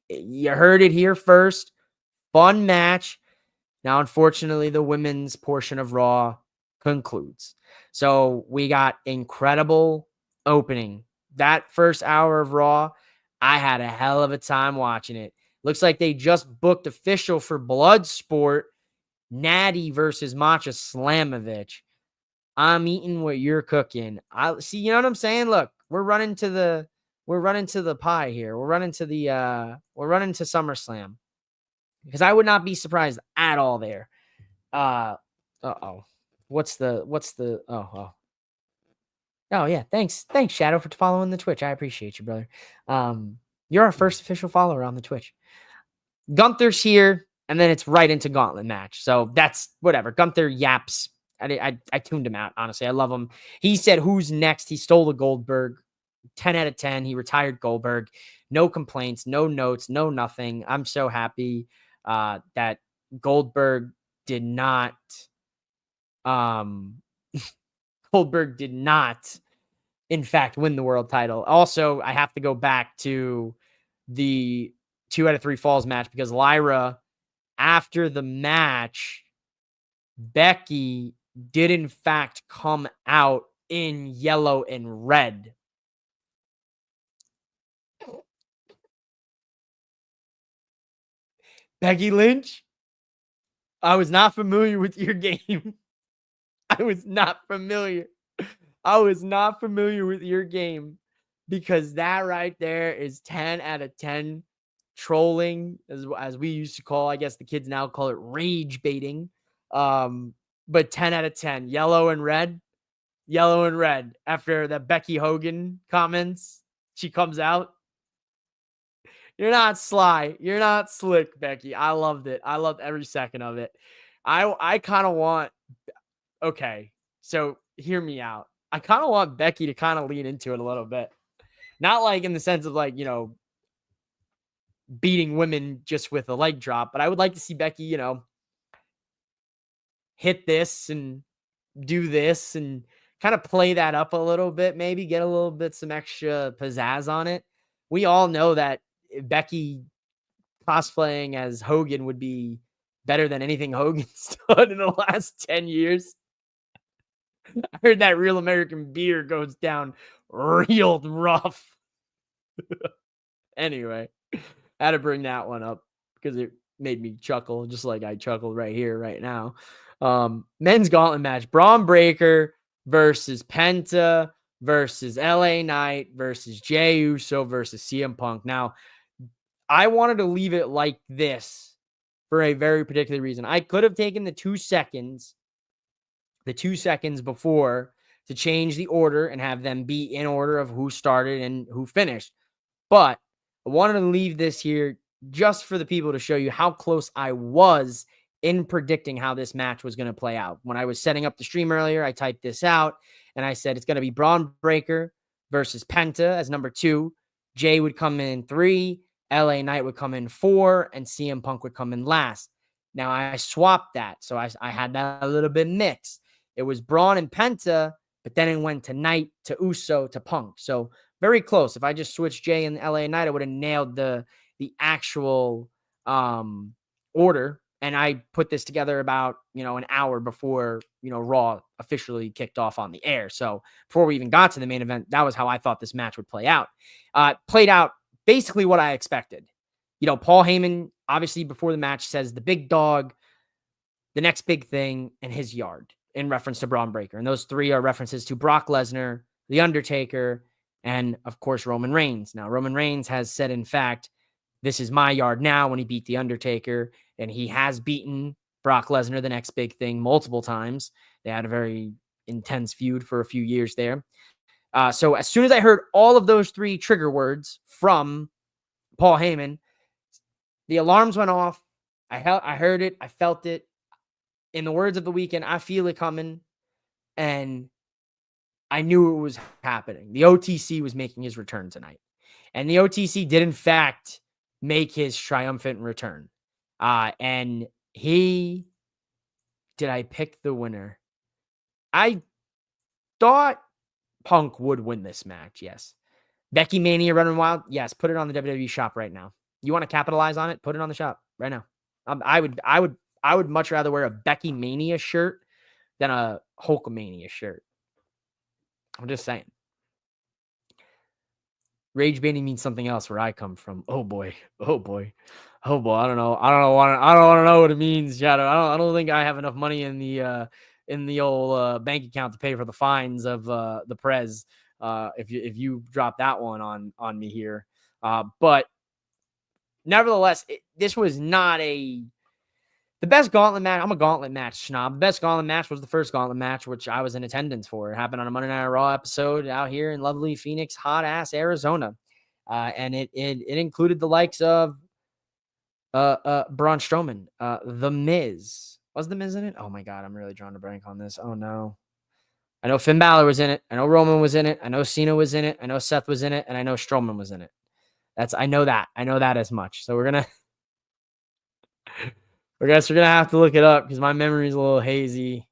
You heard it here first. Fun match. Now, unfortunately, the women's portion of Raw concludes. So we got incredible opening. That first hour of Raw, I had a hell of a time watching it. Looks like they just booked official for Bloodsport, Natty versus Masha Slamovich. I'm eating what you're cooking. I see, you know what I'm saying? Look, we're running to the pie here. We're running to SummerSlam. Because I would not be surprised at all there. What's the oh yeah, thanks Shadow for following the Twitch. I appreciate you, brother. You're our first official follower on the Twitch. Gunther's here, and then it's right into Gauntlet match. So that's whatever. Gunther yaps. I tuned him out, honestly. I love him. He said, who's next? He stole the Goldberg. 10 out of 10. He retired Goldberg. No complaints, no notes, no nothing. I'm so happy that Goldberg did not in fact win the world title. Also, I have to go back to the 2 out of 3 falls match because Lyra, after the match, Becky did in fact come out in yellow and red. Becky Lynch, I was not familiar with your game. I was not familiar with your game because that right there is 10 out of 10 trolling, as we used to call, I guess the kids now call it rage baiting. But 10 out of 10, yellow and red after the Becky Hogan comments. She comes out. You're not sly. You're not slick, Becky. I loved it. I loved every second of it. I kind of want, okay, so hear me out. I kind of want Becky to kind of lean into it a little bit. Not like in the sense of like, beating women just with a leg drop, but I would like to see Becky, hit this and do this and kind of play that up a little bit, maybe get a little bit some extra pizzazz on it. We all know that Becky cosplaying as Hogan would be better than anything Hogan's done in the last 10 years. I heard that Real American Beer goes down real rough. Anyway, I had to bring that one up because made me chuckle, just like I chuckled right here, right now. Men's gauntlet match: Braun Breaker versus Penta versus LA Knight versus Jey Uso versus CM Punk. Now, I wanted to leave it like this for a very particular reason. I could have taken the 2 seconds before to change the order and have them be in order of who started and who finished. But I wanted to leave this here just for the people to show you how close I was in predicting how this match was going to play out. When I was setting up the stream earlier, I typed this out and I said it's going to be Braun Breaker versus Penta as number 2. Jay would come in 3, LA Knight would come in 4, and CM Punk would come in last. Now I swapped that, so I had that a little bit mixed. It was Braun and Penta, but then it went to Knight, to Uso, to Punk. So very close. If I just switched Jay and LA Knight, I would have nailed the actual order. And I put this together about, an hour before, Raw officially kicked off on the air. So before we even got to the main event, that was how I thought this match would play out. Played out basically what I expected. Paul Heyman, obviously before the match, says the big dog, the next big thing, and his yard in reference to Braun Breaker. And those 3 are references to Brock Lesnar, The Undertaker, and of course, Roman Reigns. Now, Roman Reigns has said, in fact, this is my yard now when he beat The Undertaker, and he has beaten Brock Lesnar, the next big thing, multiple times. They had a very intense feud for a few years there. So as soon as I heard all of those 3 trigger words from Paul Heyman, the alarms went off. I heard it. I felt it. In the words of the weekend, I feel it coming. And I knew it was happening. The OTC was making his return tonight. And the OTC did, in fact, make his triumphant return. And did I pick the winner? I thought Punk would win this match, yes. Becky Mania running wild, yes. Put it on the WWE shop right now. You want to capitalize on it? Put it on the shop right now. I would much rather wear a Becky Mania shirt than a Hulkamania shirt. I'm just saying. Rage baiting means something else where I come from. Oh boy. I don't want to know what it means, Shadow. I don't think I have enough money in the old bank account to pay for the fines of the Prez. If you drop that one on me here, but nevertheless, this was not the best gauntlet match. I'm a gauntlet match snob. The best gauntlet match was the first gauntlet match, which I was in attendance for. It happened on a Monday Night Raw episode out here in lovely Phoenix, hot ass Arizona. And it included the likes of Braun Strowman, The Miz. Was The Miz in it? Oh my God, I'm really drawing a blank on this. Oh no. I know Finn Balor was in it. I know Roman was in it. I know Cena was in it. I know Seth was in it. And I know Strowman was in it. I know that as much. So I guess we're gonna have to look it up because my memory is a little hazy.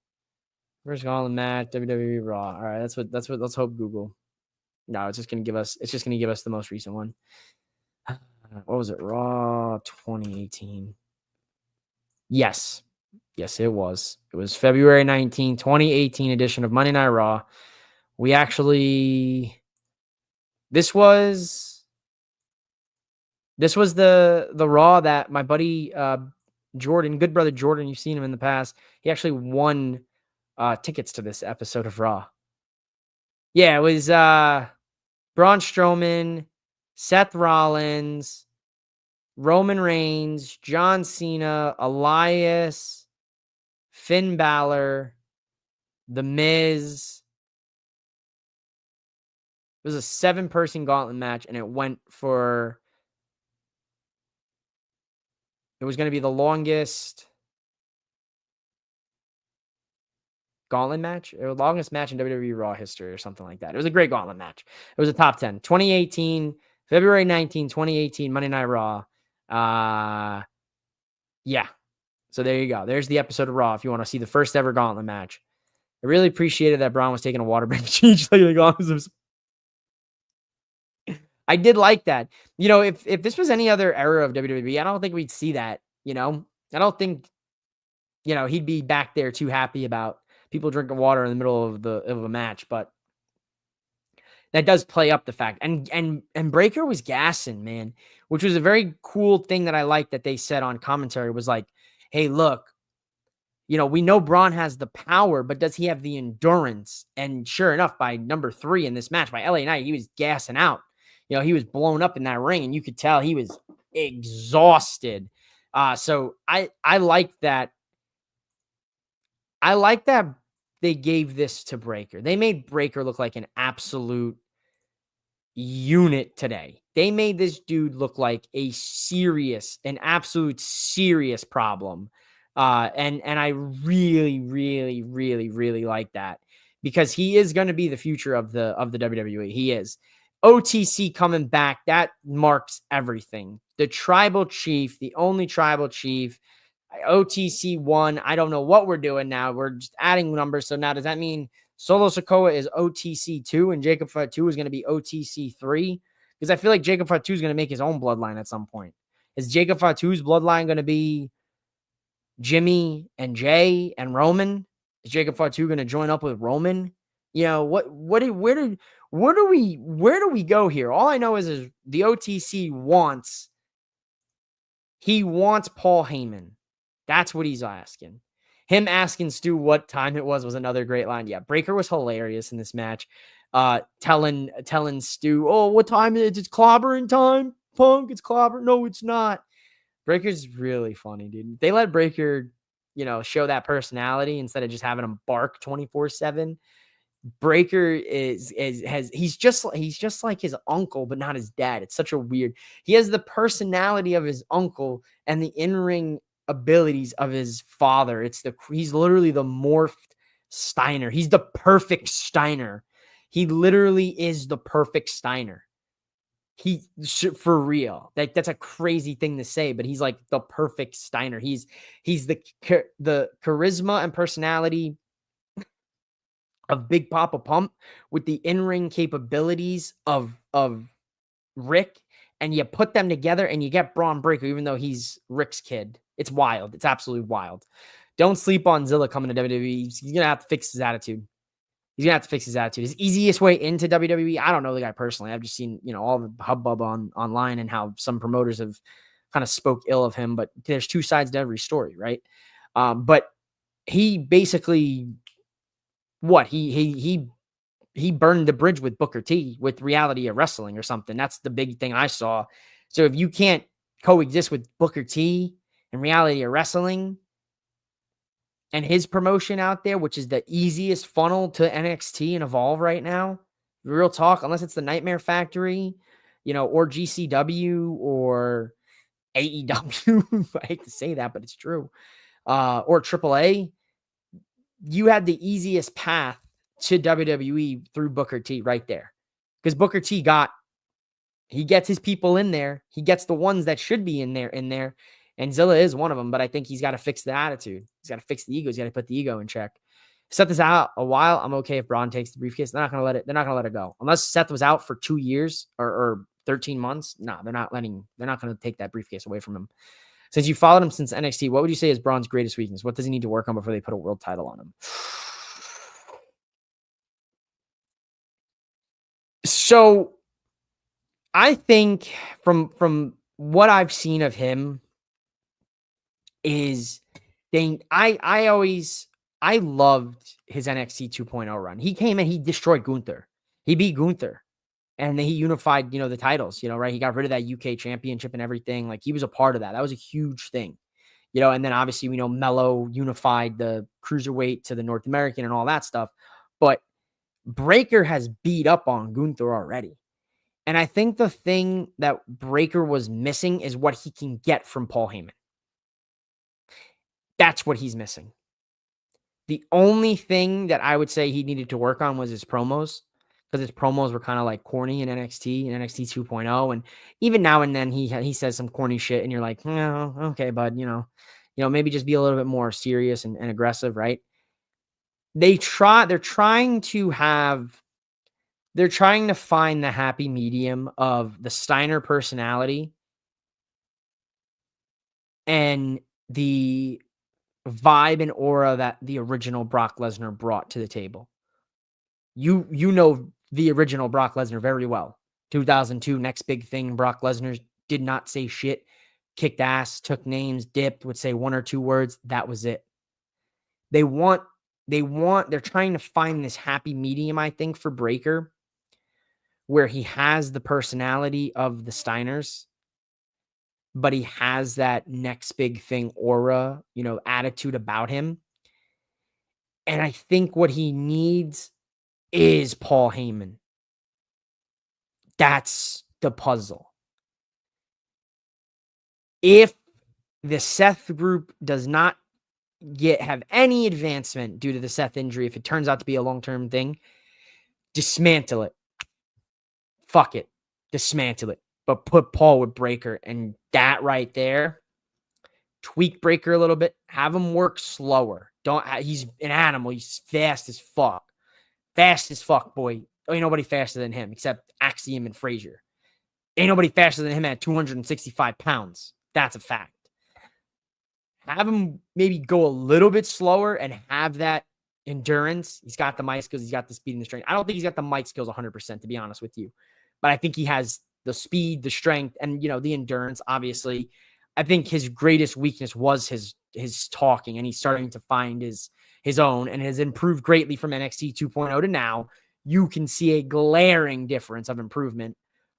First gauntlet match, WWE Raw. All right, that's what. Let's hope Google. No, it's just gonna give us the most recent one. What was it? Raw 2018. Yes, it was. It was February 19, 2018 edition of Monday Night Raw. This was the Raw that my buddy Jordan, good brother Jordan, you've seen him in the past. He actually won tickets to this episode of Raw. Yeah, it was Braun Strowman, Seth Rollins, Roman Reigns, John Cena, Elias, Finn Balor, The Miz. It was a 7-person gauntlet match, and it was going to be the longest gauntlet match, or longest match in WWE Raw history or something like that. It was a great gauntlet match. It was a top 10. 2018, February 19, 2018, Monday Night Raw. Yeah. So there you go. There's the episode of Raw if you want to see the first ever gauntlet match. I really appreciated that Braun was taking a water break. I did like that. If this was any other era of WWE, I don't think we'd see that. I don't think, he'd be back there too happy about people drinking water in the middle of a match. But that does play up the fact. And Breaker was gassing, man, which was a very cool thing that I liked that they said on commentary was like, hey, look, we know Braun has the power, but does he have the endurance? And sure enough, by number 3 in this match, by LA Knight, he was gassing out. He was blown up in that ring, and you could tell he was exhausted. So I like that. I like that they gave this to Breaker. They made Breaker look like an absolute unit today. They made this dude look like an absolute serious problem. And I really, really, really, really like that because he is going to be the future of the WWE. He is. OTC coming back, that marks everything. The tribal chief, the only tribal chief, OTC 1. I don't know what we're doing now. We're just adding numbers. So now does that mean Solo Sikoa is OTC 2 and Jacob Fatu is going to be OTC 3? Because I feel like Jacob Fatu is going to make his own bloodline at some point. Is Jacob Fatu's bloodline going to be Jimmy and Jay and Roman? Is Jacob Fatu going to join up with Roman? Where do we go here? All I know is the OTC wants Paul Heyman. That's what he's asking. Him asking Stu what time it was another great line. Yeah, Breaker was hilarious in this match. Telling Stu, oh, what time is it? It's clobbering time, Punk. It's clobber. No, it's not. Breaker's really funny, dude. They let Breaker, show that personality instead of just having him bark 24/7. Breaker he's just like his uncle, but not his dad. It's such a weird. He has the personality of his uncle and the in-ring abilities of his father. He's literally the morphed Steiner. He's the perfect Steiner. He literally is the perfect Steiner. For real. That's a crazy thing to say, but he's like the perfect Steiner. He's the charisma and personality of Big Papa Pump with the in-ring capabilities of Rick, and you put them together and you get Braun Breaker, even though he's Rick's kid. It's wild. It's absolutely wild. Don't sleep on Zilla coming to WWE. He's going to have to fix his attitude. His easiest way into WWE, I don't know the guy personally. I've just seen, all the hubbub online and how some promoters have kind of spoke ill of him, but there's two sides to every story, right? But he basically he burned the bridge with Booker T with Reality of Wrestling or something. That's the big thing I saw. So if you can't coexist with Booker T and Reality of Wrestling and his promotion out there, which is the easiest funnel to NXT and Evolve right now, real talk, unless it's the Nightmare Factory, or GCW or AEW. I hate to say that, but it's true. Or AAA. You had the easiest path to WWE through Booker T right there. Because Booker T he gets his people in there. He gets the ones that should be in there. And Zilla is one of them, but I think he's got to fix the attitude. He's got to fix the ego. He's got to put the ego in check. Set this out a while. I'm okay if Braun takes the briefcase. They're not going to let it go. Unless Seth was out for 2 years or 13 months. No, they're not going to take that briefcase away from him. Since you followed him since NXT, what would you say is Braun's greatest weakness? What does he need to work on before they put a world title on him? So I think from what I've seen of him is I loved his NXT 2.0 run. He came in, he destroyed Gunther. He beat Gunther. And then he unified, the titles, right? He got rid of that UK championship and everything. Like, he was a part of that. That was a huge thing, and then obviously we know Mello unified the cruiserweight to the North American and all that stuff. But Breaker has beat up on Gunther already. And I think the thing that Breaker was missing is what he can get from Paul Heyman. That's what he's missing. The only thing that I would say he needed to work on was his promos. Because his promos were kind of like corny in NXT and NXT 2.0. And even now and then he says some corny shit and you're like, oh, okay, bud, maybe just be a little bit more serious and aggressive, right? They're trying to find the happy medium of the Steiner personality and the vibe and aura that the original Brock Lesnar brought to the table. You know the original Brock Lesnar very well. 2002, next big thing. Brock Lesnar did not say shit, kicked ass, took names, dipped, would say one or two words. That was it. They're trying to find this happy medium, I think, for Breaker, where he has the personality of the Steiners, but he has that next big thing aura, attitude about him. And I think what he needs is Paul Heyman. That's the puzzle. If the Seth group does not have any advancement due to the Seth injury, if it turns out to be a long-term thing, dismantle it. Fuck it. Dismantle it. But put Paul with Breaker, and that right there, tweak Breaker a little bit, have him work slower. He's an animal. He's fast as fuck. Fast as fuck, boy. Ain't nobody faster than him except Axiom and Frazier. Ain't nobody faster than him at 265 pounds. That's a fact. Have him maybe go a little bit slower and have that endurance. He's got the mic skills. He's got the speed and the strength. I don't think he's got the mic skills 100%, to be honest with you. But I think he has the speed, the strength, and, the endurance, obviously. I think his greatest weakness was his talking, and he's starting to find his own, and has improved greatly from NXT 2.0 to now. You can see a glaring difference of improvement,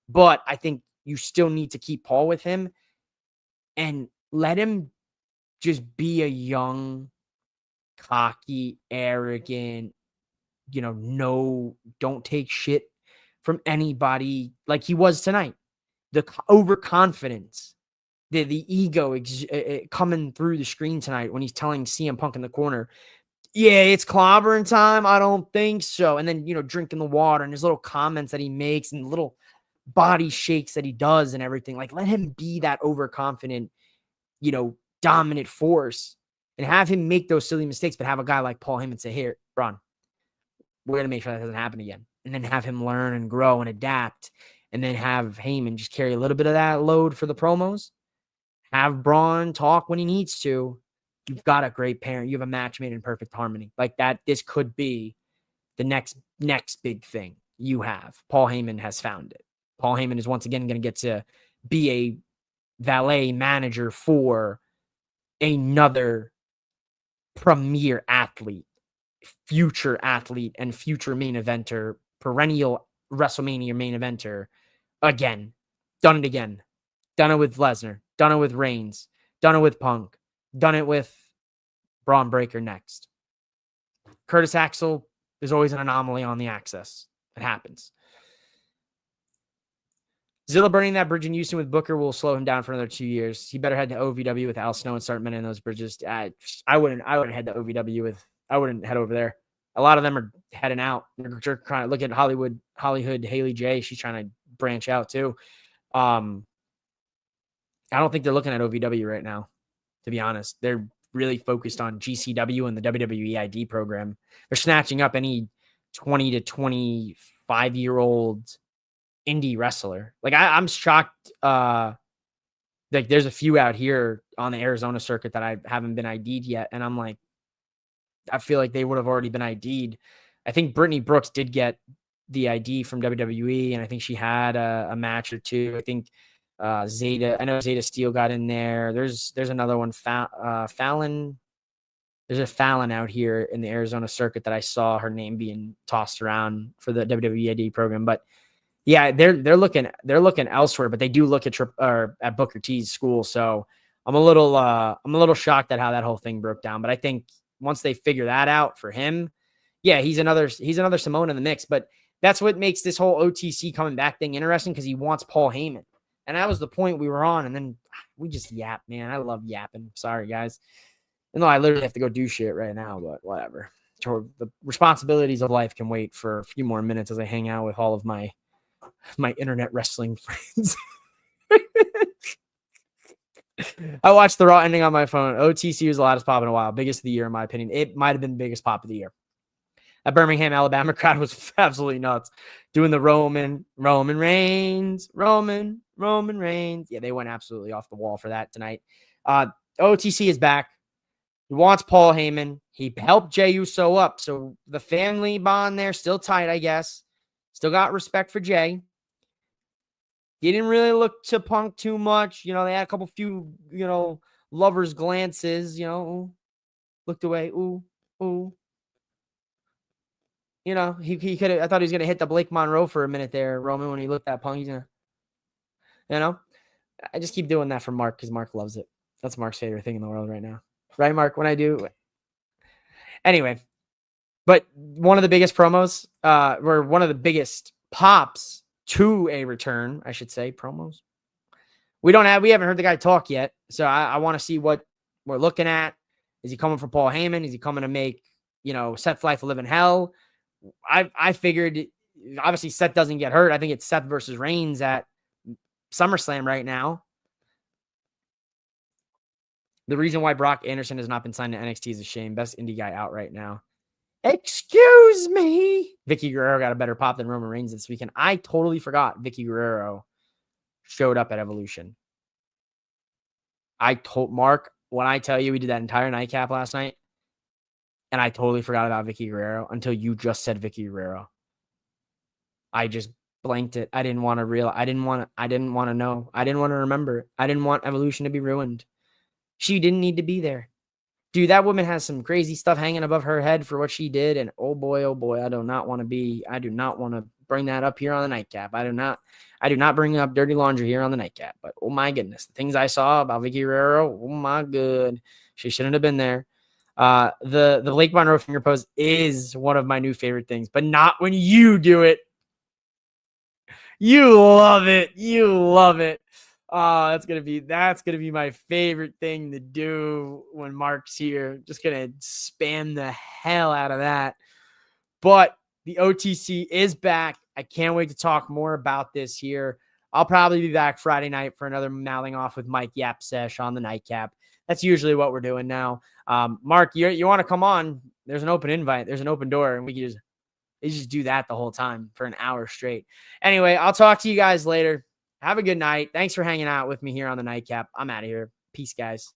but I think you still need to keep Paul with him and let him just be a young, cocky, arrogant, don't take shit from anybody like he was tonight. The overconfidence, the ego coming through the screen tonight when he's telling CM Punk in the corner, yeah, it's clobbering time. I don't think so. And then, drinking the water and his little comments that he makes and little body shakes that he does and everything. Like, let him be that overconfident, dominant force, and have him make those silly mistakes, but have a guy like Paul Heyman say, here, Braun, we're going to make sure that doesn't happen again. And then have him learn and grow and adapt. And then have Heyman just carry a little bit of that load for the promos. Have Braun talk when he needs to. You've got a great parent. You have a match made in perfect harmony. Like that, this could be the next big thing you have. Paul Heyman has found it. Paul Heyman is once again going to get to be a valet manager for another premier athlete, future athlete, and future main eventer, perennial WrestleMania main eventer again. Done it again. Done it with Lesnar. Done it with Reigns. Done it with Punk. Done it with Braun Breaker next. Curtis Axel is always an anomaly on the axis. It happens. Zilla burning that bridge in Houston with Booker will slow him down for another 2 years. He better head to OVW with Al Snow and start mending those bridges. I wouldn't head to OVW with. I wouldn't head over there. A lot of them are heading out. They're trying to look at Hollywood, Haley J. She's trying to branch out too. I don't think they're looking at OVW right now, to be honest. They're really focused on GCW and the WWE ID program. They're snatching up any 20 to 25-year-old indie wrestler. Like I'm shocked. Like there's a few out here on the Arizona circuit that I haven't been ID'd yet. And I'm like, I feel like they would have already been ID'd. I think Brittany Brooks did get the ID from WWE, and I think she had a match or two. I think Zeta, I know Zeta Steel got in there. There's another one, Fallon. There's a Fallon out here in the Arizona circuit that I saw her name being tossed around for the WWE ID program. But yeah, they're looking elsewhere, but they do look at Booker T's school. So I'm a little shocked at how that whole thing broke down. But I think once they figure that out for him, yeah, he's another Simone in the mix. But that's what makes this whole OTC coming back thing interesting, because he wants Paul Heyman. And that was the point we were on. And then we just yap, man. I love yapping. Sorry, guys. And though I literally have to go do shit right now, but whatever. The responsibilities of life can wait for a few more minutes as I hang out with all of my internet wrestling friends. I watched the Raw ending on my phone. OTC was the loudest pop in a while. Biggest of the year, in my opinion. It might have been the biggest pop of the year. That Birmingham, Alabama crowd was absolutely nuts. Doing the Roman Reigns. Yeah, they went absolutely off the wall for that tonight. OTC is back. He wants Paul Heyman. He helped Jey Uso up. So the family bond there still tight, I guess. Still got respect for Jay. He didn't really look to Punk too much. They had a couple few, lovers glances, looked away. Ooh, ooh. He could have, I thought he was going to hit the Blake Monroe for a minute there, Roman, when he looked at Punk. He's going to, I just keep doing that for Mark because Mark loves it. That's Mark's favorite thing in the world right now. Right, Mark? When I do. Anyway, but one of the biggest promos, or one of the biggest pops to a return, I should say, promos. We haven't heard the guy talk yet. So I want to see what we're looking at. Is he coming for Paul Heyman? Is he coming to make, Seth's life a living hell? I figured, obviously Seth doesn't get hurt. I think it's Seth versus Reigns at SummerSlam right now. The reason why Brock Anderson has not been signed to NXT is a shame. Best indie guy out right now. Excuse me. Vicky Guerrero got a better pop than Roman Reigns this weekend. I totally forgot Vicky Guerrero showed up at Evolution. I told Mark, when I tell you we did that entire nightcap last night, and I totally forgot about Vicky Guerrero until you just said Vicky Guerrero. I just blanked it. I didn't want to know. I didn't want to remember. I didn't want Evolution to be ruined. She didn't need to be there. Dude, that woman has some crazy stuff hanging above her head for what she did. And oh boy, I do not want to bring that up here on the nightcap. I do not bring up dirty laundry here on the nightcap. But oh my goodness, the things I saw about Vicky Guerrero, oh my good. She shouldn't have been there. The Blake Monroe finger pose is one of my new favorite things, but not when you do it. You love it. That's gonna be my favorite thing to do when Mark's here. Just gonna spam the hell out of that. But the OTC is back. I can't wait to talk more about this here. I'll probably be back Friday night for another mouthing off with Mike Yap sesh on the nightcap. That's usually what we're doing now. Mark, you want to come on? There's an open invite. There's an open door, and we can just do that the whole time for an hour straight. Anyway, I'll talk to you guys later. Have a good night. Thanks for hanging out with me here on the nightcap. I'm out of here. Peace, guys.